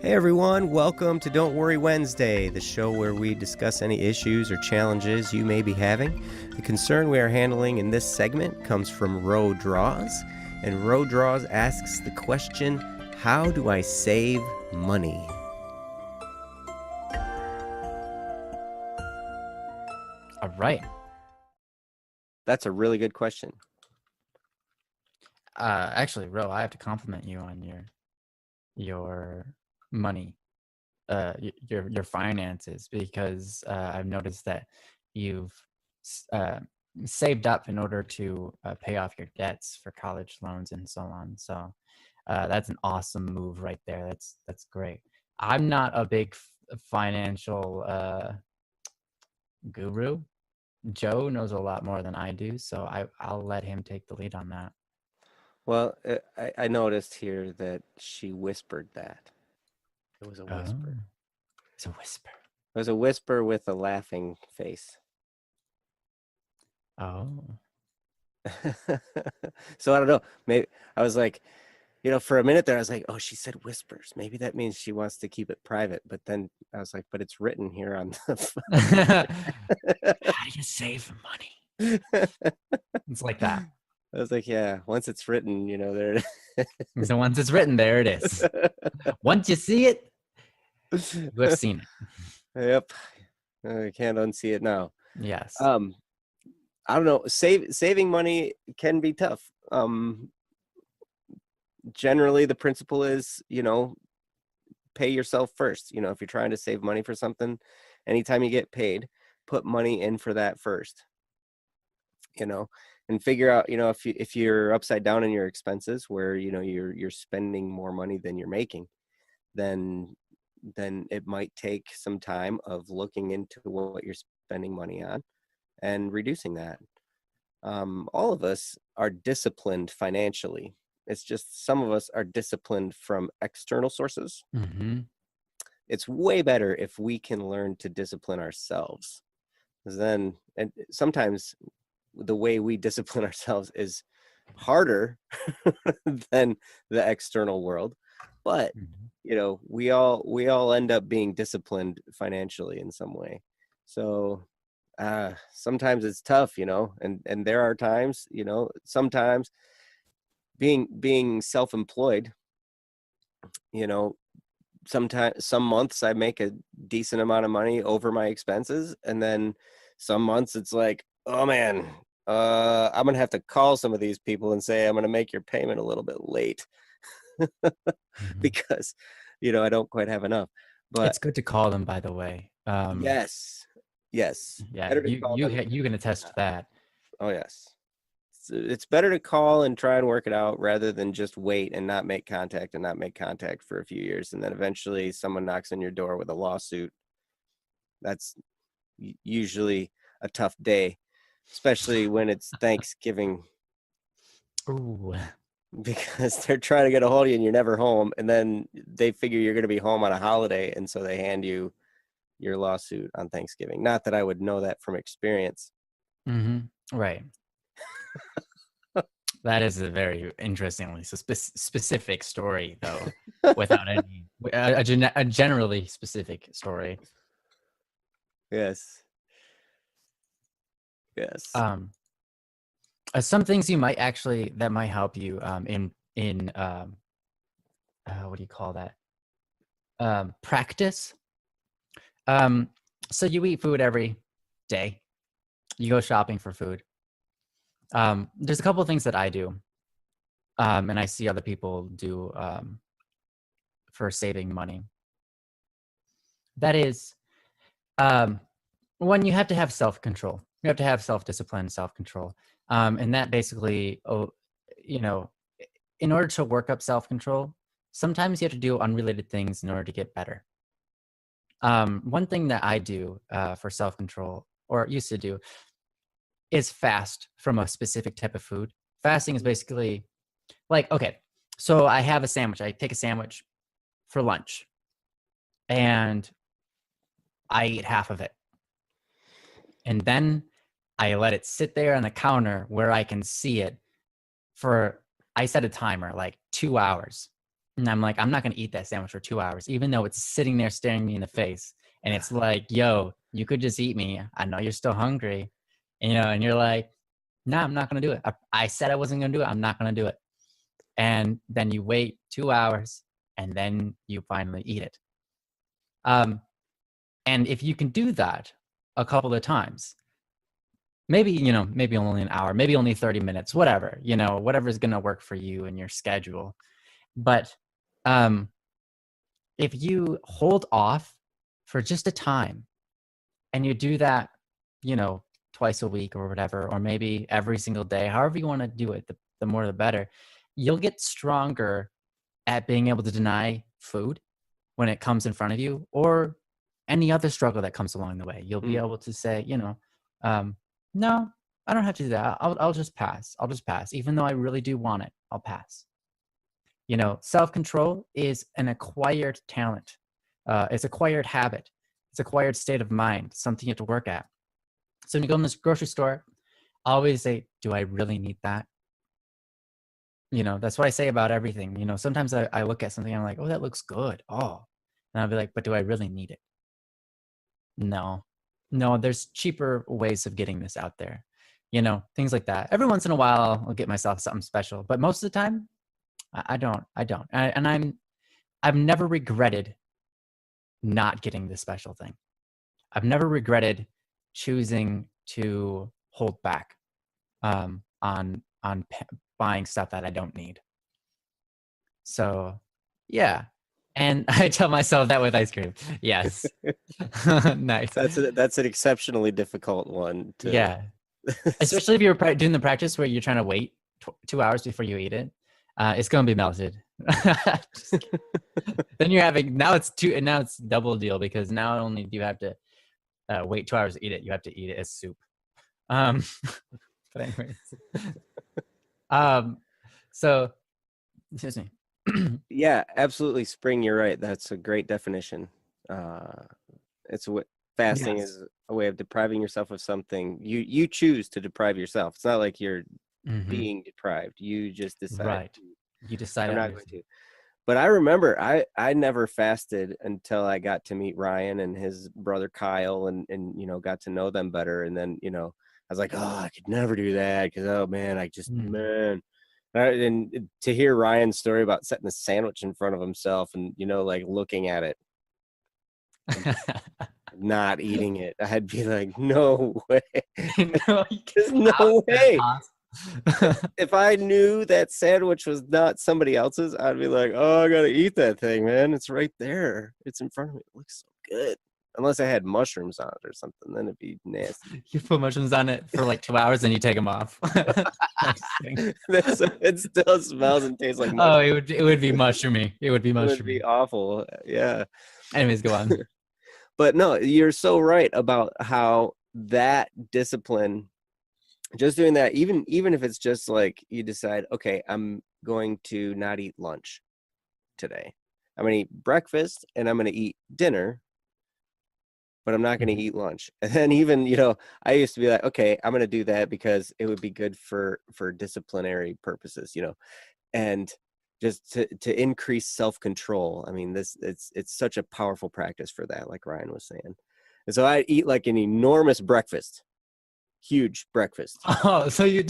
Hey everyone, welcome to Don't Worry Wednesday, the show where we discuss any issues or challenges you may be having. The concern we are handling in this segment comes from RoDraws, and RoDraws asks the question, how do I save money? All right. That's a really good question. Actually, Ro, I have to compliment you on your money, your finances, because I've noticed that you've saved up in order to pay off your debts for college loans and so on. So that's an awesome move right there. That's great. I'm not a big financial guru. Joe knows a lot more than I do, so I'll let him take the lead on that. Well, I noticed here that she whispered that. It was a whisper. Oh, it's a whisper. It was a whisper with a laughing face. Oh. So I don't know. Maybe I was like, for a minute there, I was like, oh, she said whispers. Maybe that means she wants to keep it private. But then I was like, but it's written here on the. How do you save money? It's like that. I was like, yeah, once it's written, there it is. So once it's written, there it is. Once you see it, you have seen it. Yep. I can't unsee it now. Yes. I don't know. Saving money can be tough. Generally, the principle is, pay yourself first. If you're trying to save money for something, anytime you get paid, put money in for that first. And figure out, if you're upside down in your expenses, where you're spending more money than you're making, then it might take some time of looking into what you're spending money on and reducing that. All of us are disciplined financially. It's just some of us are disciplined from external sources. Mm-hmm. It's way better if we can learn to discipline ourselves. Because then, and sometimes the way we discipline ourselves is harder than the external world. But, we all end up being disciplined financially in some way. So sometimes it's tough, and there are times, sometimes being self-employed, sometimes some months I make a decent amount of money over my expenses, and then some months it's like, oh man, I'm gonna have to call some of these people and say I'm gonna make your payment a little bit late because I don't quite have enough. But it's good to call them, by the way. yes, Yeah, better to call them. you can attest to that. Oh yes, it's better to call and try and work it out rather than just wait and not make contact for a few years, and then eventually someone knocks on your door with a lawsuit. That's usually a tough day, especially when it's Thanksgiving. Ooh. Because they're trying to get a hold of you and you're never home, and then they figure you're going to be home on a holiday, and so they hand you your lawsuit on Thanksgiving. Not that I would know that from experience. Right. That is a very interestingly specific story, though, without any a generally specific story. Yes. Some things you might actually that might help you in what do you call that? Practice. So you eat food every day. You go shopping for food. There's a couple of things that I do, and I see other people do for saving money. That is, one, you have to have self-control. You have to have self-discipline, self-control. And that basically, in order to work up self-control, sometimes you have to do unrelated things in order to get better. One thing that I do for self-control, or used to do, is fast from a specific type of food. Fasting is basically like, okay, so I have a sandwich. I take a sandwich for lunch and I eat half of it. And then I let it sit there on the counter where I can see it for, I set a timer, like 2 hours. And I'm like, I'm not going to eat that sandwich for 2 hours, even though it's sitting there staring me in the face. And it's like, yo, you could just eat me. I know you're still hungry. And, and you're like, no, I'm not going to do it. I said I wasn't going to do it. I'm not going to do it. And then you wait 2 hours and then you finally eat it. And if you can do that a couple of times, maybe, maybe only an hour, maybe only 30 minutes, whatever, whatever's going to work for you and your schedule. But if you hold off for just a time and you do that, twice a week or whatever, or maybe every single day, however you want to do it, the more the better, you'll get stronger at being able to deny food when it comes in front of you, or any other struggle that comes along the way. You'll be able to say, no, I don't have to do that. I'll just pass. I'll just pass. Even though I really do want it, I'll pass. Self-control is an acquired talent. It's acquired habit. It's acquired state of mind, something you have to work at. So when you go in this grocery store, I always say, do I really need that? That's what I say about everything. Sometimes I look at something and I'm like, oh, that looks good. Oh, and I'll be like, but do I really need it? No, there's cheaper ways of getting this out there. Things like that. Every once in a while, I'll get myself something special, but most of the time, I don't. I've never regretted not getting this special thing. I've never regretted choosing to hold back on buying stuff that I don't need. So, yeah. And I tell myself that with ice cream. Yes. Nice. That's an exceptionally difficult one. Yeah. Especially if you're doing the practice where you're trying to wait 2 hours before you eat it. It's going to be melted. Then you're having, now it's double deal, because now not only do you have to wait 2 hours to eat it, you have to eat it as soup. But anyways. So, excuse me. Yeah, absolutely. Spring, you're right. That's a great definition. It's what fasting is, a way of depriving yourself of something. You choose to deprive yourself. It's not like you're being deprived. You just decide. Right. You decide. I'm not going to. But I remember I never fasted until I got to meet Ryan and his brother Kyle, and got to know them better. And then I was like, oh, I could never do that, because oh man, I just man. And to hear Ryan's story about setting a sandwich in front of himself and like looking at it, not eating it, I'd be like, no way. There's no way. If I knew that sandwich was not somebody else's, I'd be like, oh, I gotta eat that thing, man. It's right there. It's in front of me. It looks so good. Unless I had mushrooms on it or something, then it'd be nasty. You put mushrooms on it for like 2 hours and you take them off. It still smells and tastes like mushroom. Oh, it would be mushroomy. It would be mushroomy. It would be awful. Yeah. Anyways, go on. But no, you're so right about how that discipline, just doing that, even if it's just like you decide, okay, I'm going to not eat lunch today. I'm going to eat breakfast and I'm going to eat dinner, but I'm not going to eat lunch. And then even, I used to be like, okay, I'm going to do that because it would be good for disciplinary purposes, and just to increase self-control. I mean, it's such a powerful practice for that, like Ryan was saying. And so I eat like an enormous breakfast, huge breakfast. Oh, so you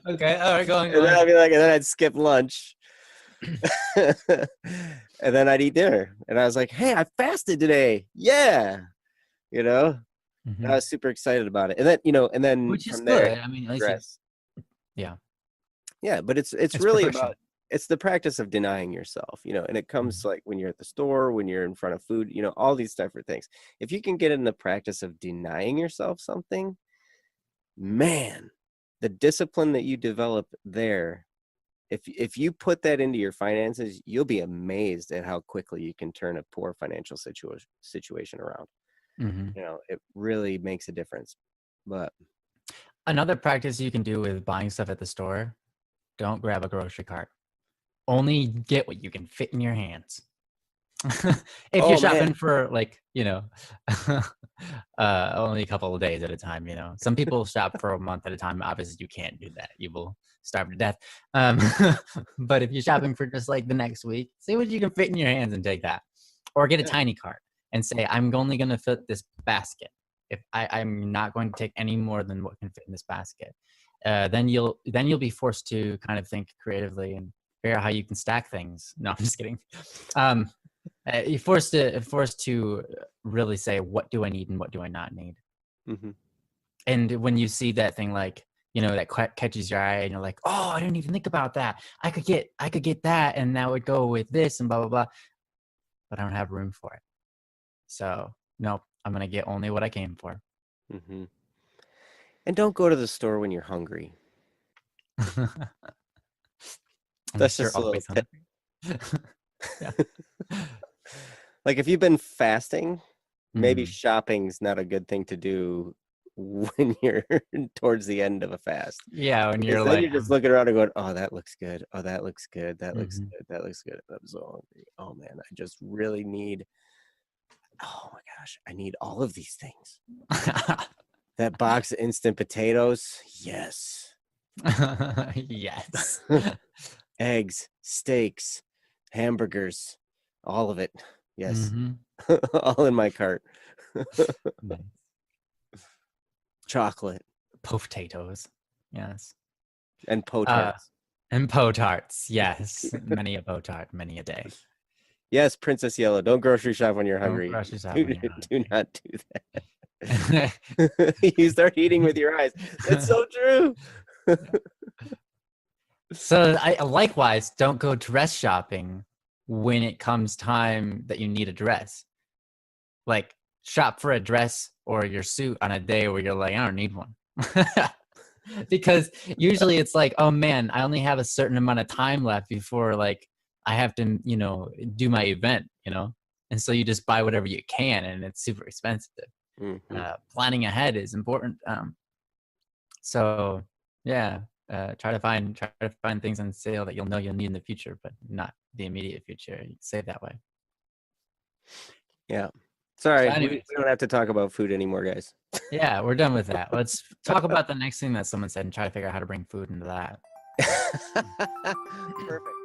okay? All right, go on. And then I'd be like, and then I'd skip lunch. And then I'd eat dinner, and I was like, hey, I fasted today. Yeah. I was super excited about it. And then, and then which is from good. there, I mean, at least yeah, but it's really about, it's the practice of denying yourself, and it comes like when you're at the store, when you're in front of food, all these different things. If you can get in the practice of denying yourself something, man, the discipline that you develop there, if you put that into your finances, you'll be amazed at how quickly you can turn a poor financial situation around. It really makes a difference. But another practice you can do with buying stuff at the store, don't grab a grocery cart. Only get what you can fit in your hands. If you're shopping for like, only a couple of days at a time, some people shop for a month at a time. Obviously you can't do that. You will starve to death. But if you're shopping for just like the next week, see what you can fit in your hands and take that. Or get a tiny cart and say, I'm only going to fit this basket. If I'm not going to take any more than what can fit in this basket. Then you'll be forced to kind of think creatively and figure out how you can stack things. No, I'm just kidding. You're forced to really say, what do I need and what do I not need? Mm-hmm. And when you see that thing, like, that catches your eye and you're like, oh, I didn't even think about that. I could get that, and that would go with this and blah, blah, blah. But I don't have room for it. So nope, I'm going to get only what I came for. Mm-hmm. And don't go to the store when you're hungry. That's just a little tip. Like if you've been fasting, maybe shopping's not a good thing to do when you're towards the end of a fast. Yeah, when because you're then like, you're just looking around and going, oh, that looks good. Oh, that looks good. That looks Mhm. good. That looks good. I'm so hungry. Oh man, I just really need. Oh my gosh, I need all of these things. That box of instant potatoes, yes. Yes. Eggs, steaks, hamburgers, all of it. Yes. Mhm. All in my cart. Nice. Chocolate Potatoes. Yes. and potards. And potards. Yes. Many a potard, many a day. Yes, Princess Yellow. Don't grocery shop when you're hungry. Don't grocery shop when you're Do hungry. not do that. You start eating with your eyes. That's so true. So I likewise don't go dress shopping when it comes time that you need a dress. Like shop for a dress or your suit on a day where you're like, I don't need one. Because usually it's like, oh man, I only have a certain amount of time left before like I have to, do my event, and so you just buy whatever you can, and it's super expensive. Mm-hmm. Planning ahead is important. So yeah, try to find things on sale that you'll know you'll need in the future, but not the immediate future. You can save that way. Yeah. Sorry, So we don't have to talk about food anymore, guys. Yeah, we're done with that. Let's talk about the next thing that someone said and try to figure out how to bring food into that. Perfect.